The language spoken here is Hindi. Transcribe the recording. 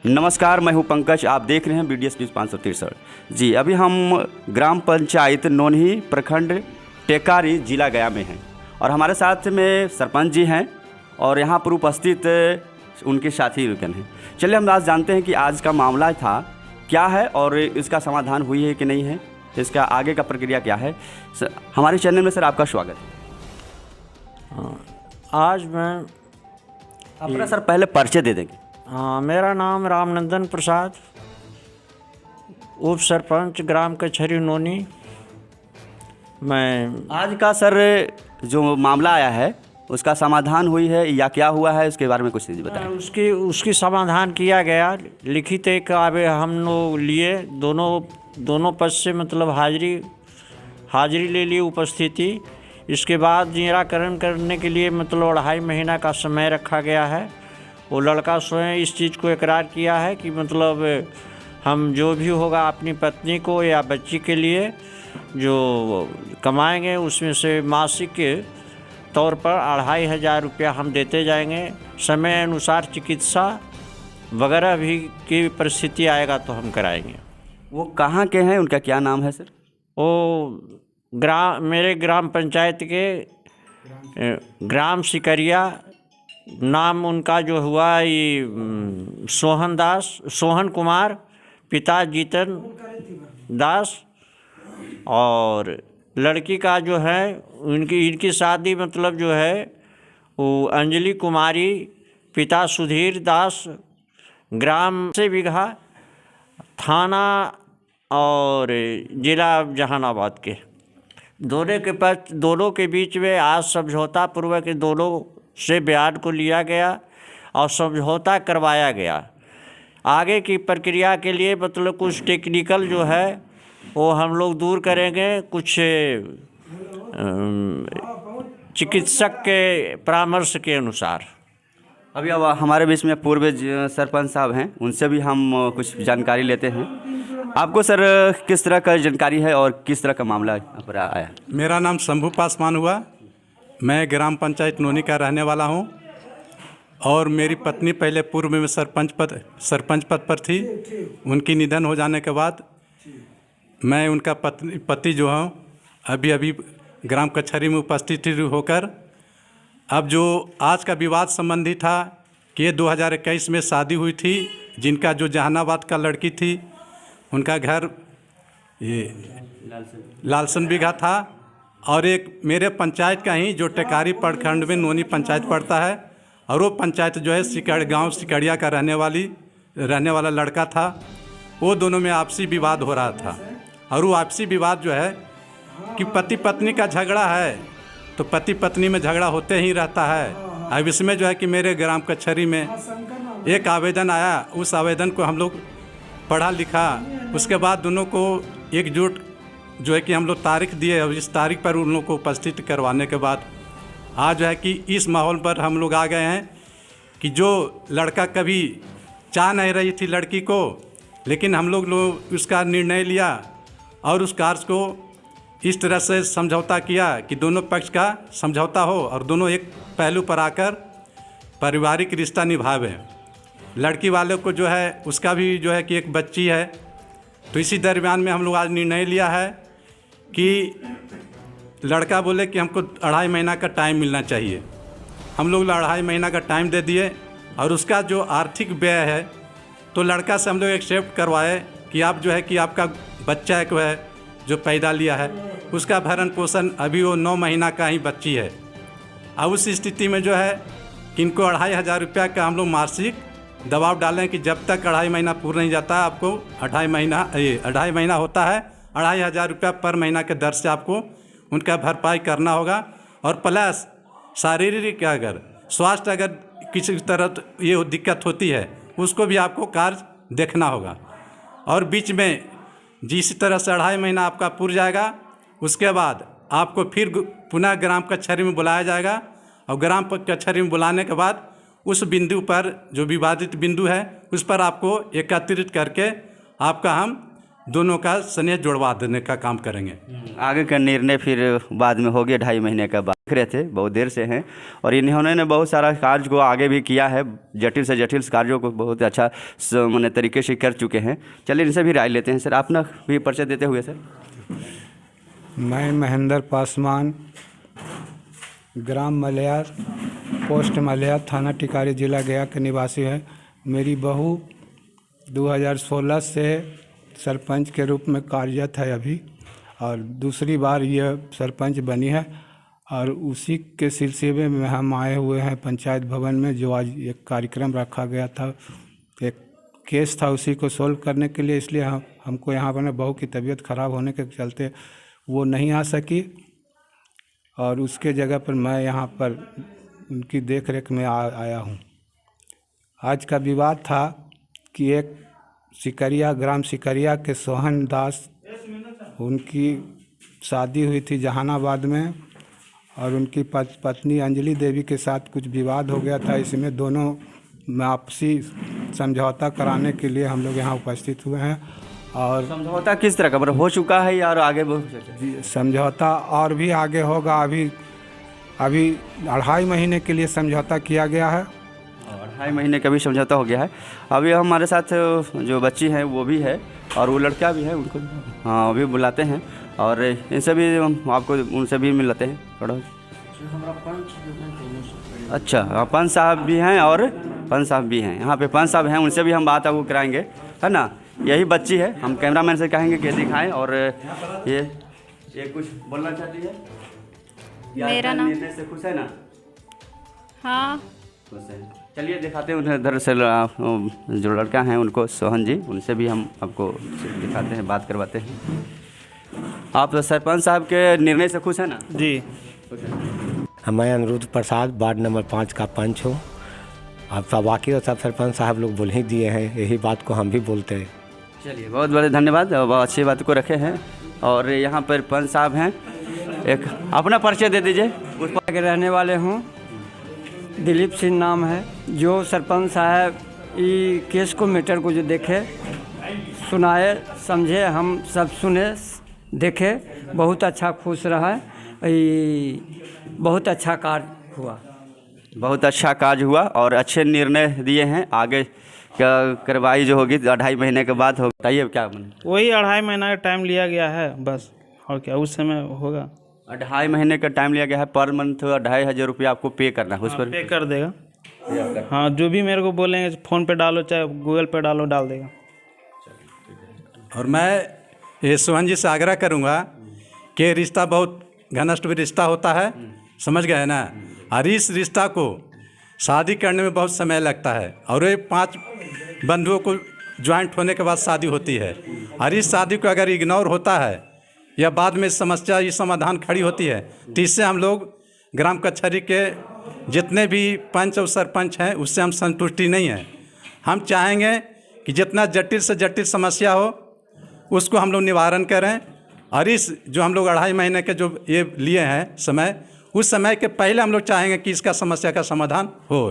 नमस्कार, मैं हूं पंकज। आप देख रहे हैं BDS न्यूज़ 563। जी, अभी हम ग्राम पंचायत नोनही, प्रखंड टेकारी, जिला गया में हैं और हमारे साथ में सरपंच जी हैं और यहाँ पर उपस्थित उनके साथी रुकन हैं। चलिए हम आज जानते हैं कि आज का मामला था क्या है और इसका समाधान हुई है कि नहीं है, इसका आगे का प्रक्रिया क्या है। हमारे चैनल में सर आपका स्वागत है। आज मैं अपना सर पहले परिचय दे देंगे। हाँ, मेरा नाम रामनंदन प्रसाद, उप सरपंच ग्राम कचहरी नोनी। मैं आज का सर जो मामला आया है उसका समाधान हुई है या क्या हुआ है, उसके बारे में कुछ चीज़ बताएं। उसकी समाधान किया गया। लिखित एक आवे हम लोग लिए, दोनों पक्ष से मतलब हाजिरी ले ली, उपस्थिति। इसके बाद निराकरण करने के लिए मतलब 2.5 महीना का समय रखा गया है। वो लड़का स्वयं इस चीज़ को इकरार किया है कि मतलब हम जो भी होगा अपनी पत्नी को या बच्ची के लिए जो कमाएंगे उसमें से मासिक के तौर पर 2,500 रुपया हम देते जाएंगे। समय अनुसार चिकित्सा वगैरह भी की परिस्थिति आएगा तो हम कराएंगे। वो कहाँ के हैं, उनका क्या नाम है सर? वो मेरे ग्राम पंचायत के ग्राम सिकरिया, नाम उनका जो हुआ ये सोहन कुमार, पिता जीतन दास, और लड़की का जो है इनकी शादी मतलब जो है वो अंजलि कुमारी, पिता सुधीर दास, ग्राम से बीघा, थाना और जिला जहानाबाद के। दोनों के बीच में आज समझौता पूर्वक दोनों से बयान को लिया गया और समझौता करवाया गया। आगे की प्रक्रिया के लिए मतलब कुछ टेक्निकल जो है वो हम लोग दूर करेंगे, कुछ चिकित्सक के परामर्श के अनुसार। अभी अब हमारे बीच में पूर्व सरपंच साहब हैं, उनसे भी हम कुछ जानकारी लेते हैं। आपको सर किस तरह का जानकारी है और किस तरह का मामला पर आया? मेरा नाम शंभू पासवान हुआ। मैं ग्राम पंचायत नोनी का रहने वाला हूं और मेरी पत्नी पहले पूर्व में सरपंच पद पर थी। उनकी निधन हो जाने के बाद मैं उनका पति जो हूं अभी ग्राम कचहरी में उपस्थित होकर अब जो आज का विवाद संबंधी था कि ये 2021 में शादी हुई थी, जिनका जो जहानाबाद का लड़की थी उनका घर ये लालसन बीघा था और एक मेरे पंचायत का ही जो टेकारी प्रखंड में नोनी पंचायत पड़ता है और वो पंचायत जो है गांव सिकड़िया का रहने वाला लड़का था। वो दोनों में आपसी विवाद हो रहा था और वो आपसी विवाद जो है कि पति पत्नी का झगड़ा है तो पति पत्नी में झगड़ा होते ही रहता है। अब इसमें जो है कि मेरे ग्राम कचहरी में एक आवेदन आया, उस आवेदन को हम लोग पढ़ा लिखा, उसके बाद दोनों को एकजुट जो है कि हम लोग तारीख दिए और इस तारीख पर उन लोग को उपस्थित करवाने के बाद आज जो है कि इस माहौल पर हम लोग आ गए हैं कि जो लड़का कभी चाह नहीं रही थी लड़की को, लेकिन हम लोग उसका निर्णय लिया और उस कार्य को इस तरह से समझौता किया कि दोनों पक्ष का समझौता हो और दोनों एक पहलू पर आकर पारिवारिक रिश्ता निभावें। लड़की वाले को जो है उसका भी जो है कि एक बच्ची है, तो इसी दरमियान में हम लोग आज निर्णय लिया है कि लड़का बोले कि हमको 2.5 महीना का टाइम मिलना चाहिए। हम लोग 2.5 महीना का टाइम दे दिए और उसका जो आर्थिक व्यय है तो लड़का से हम लोग एक्सेप्ट करवाए कि आप जो है कि आपका बच्चा एक है जो पैदा लिया है उसका भरण पोषण अभी वो 9 महीना का ही बच्ची है। अब उस स्थिति में जो है कि इनको 2,500 रुपया का हम लोग मासिक दबाव डालें कि जब तक 2.5 महीना पूरा नहीं जाता है आपको 2.5 महीना होता है 2,500 रुपया पर महीना के दर से आपको उनका भरपाई करना होगा। और प्लस शारीरिक अगर स्वास्थ्य अगर किसी तरह ये दिक्कत होती है उसको भी आपको कार्य देखना होगा। और बीच में जिस तरह से 2.5 महीना आपका पूरा जाएगा उसके बाद आपको फिर पुनः ग्राम कचहरी में बुलाया जाएगा और ग्राम कचहरी में बुलाने के बाद उस बिंदु पर जो विवादित बिंदु है उस पर आपको एकत्रित करके आपका हम दोनों का स्नेह जुड़वा देने का काम करेंगे। आगे का निर्णय फिर बाद में हो गया, 2.5 महीने का बाद देख रहे थे, बहुत देर से हैं और इन्होंने ने बहुत सारा कार्य को आगे भी किया है, जटिल से जटिल कार्यों को बहुत अच्छा माने तरीके से कर चुके हैं। चलिए इनसे भी राय लेते हैं। सर अपना भी परिचय देते हुए सर। मैं महेंद्र पासवान, ग्राम मलया, पोस्ट मलया, थाना टिकारी, जिला गया के निवासी है। मेरी बहू 2016 से सरपंच के रूप में कार्यरत है अभी, और दूसरी बार यह सरपंच बनी है, और उसी के सिलसिले में हम आए हुए हैं पंचायत भवन में, जो आज एक कार्यक्रम रखा गया था, एक केस था, उसी को सोल्व करने के लिए। इसलिए हमको यहाँ पर बहू की तबीयत खराब होने के चलते वो नहीं आ सकी, और उसके जगह पर मैं यहाँ पर उनकी देख रेख में आया हूँ। आज का विवाद था कि एक सिकरिया, ग्राम सिकरिया के सोहन दास, उनकी शादी हुई थी जहानाबाद में, और उनकी पत्नी अंजलि देवी के साथ कुछ विवाद हो गया था। इसमें दोनों में आपसी समझौता कराने के लिए हम लोग यहाँ उपस्थित हुए हैं। और समझौता किस तरह का मतलब हो चुका है या आगे समझौता और भी आगे होगा। अभी 2.5 महीने के लिए समझौता किया गया है। 2.5 महीने का भी समझौता हो गया है। अभी हमारे साथ जो बच्ची है वो भी है और वो लड़का भी है, उनको हाँ अभी बुलाते हैं और इनसे भी हम आपको उनसे भी मिलते हैं थोड़ा। अच्छा हाँ, पंच साहब भी हैं और पंच साहब भी हैं, यहाँ पे पंच साहब हैं, उनसे भी हम बात आपको कराएंगे, है ना। यही बच्ची है, हम कैमरामैन से कहेंगे कि दिखाएं। और ये कुछ बोलना चाहती है? मेरा नाम निर्णय से खुश है ना? हाँ खुश है। चलिए दिखाते हैं उन्हें। दरअसल जो लड़का हैं उनको, सोहन जी, उनसे भी हम आपको दिखाते हैं, बात करवाते हैं। आप सरपंच साहब के निर्णय से खुश है ना? जी, मैं अनिरुद्ध प्रसाद, वार्ड नंबर 5 का पंच हूँ। अब सब बाकी सब सरपंच साहब लोग बोल ही दिए हैं, यही बात को हम भी बोलते हैं। चलिए बहुत बहुत धन्यवाद, बहुत अच्छी बात को रखे हैं। और यहाँ पर पंच साहब हैं, एक अपना परिचय दे दीजिए। के रहने वाले हूँ, दिलीप सिंह नाम है। जो सरपंच साहब ये केस को, मैटर को जो देखे, सुनाए, समझे, हम सब सुने देखे, बहुत अच्छा खुश रहा। बहुत अच्छा कार्य हुआ, बहुत अच्छा कार्य हुआ और अच्छे निर्णय दिए हैं। आगे क्या कार्रवाई जो होगी 2.5 महीने के बाद होगी। बताइए क्या वही 2.5 महीना का टाइम लिया गया है बस, और क्या उस समय होगा। 2.5 महीने का टाइम लिया गया है। पर मंथ 2,500 रुपया आपको पे करना है, उस पर पे कर देगा। हाँ, जो भी मेरे को बोलेंगे फ़ोन पे डालो चाहे गूगल पे डालो, डाल देगा। और मैं ये सोहन जी से आग्रह करूँगा कि रिश्ता बहुत घनिष्ठ रिश्ता होता है, समझ गए ना। और इस रिश्ता को शादी करने में बहुत समय लगता है, और ये 5 बंधुओं को ज्वाइंट होने के बाद शादी होती है। और इस शादी को अगर इग्नोर होता है या बाद में समस्या ये समाधान खड़ी होती है, तो इससे हम लोग ग्राम कचहरी के जितने भी पंच और सरपंच हैं उससे हम संतुष्टि नहीं है। हम चाहेंगे कि जितना जटिल से जटिल समस्या हो उसको हम लोग निवारण करें। और इस जो हम लोग 2.5 महीने के जो ये लिए हैं समय, उस समय के पहले हम लोग चाहेंगे कि इसका समस्या का समाधान हो।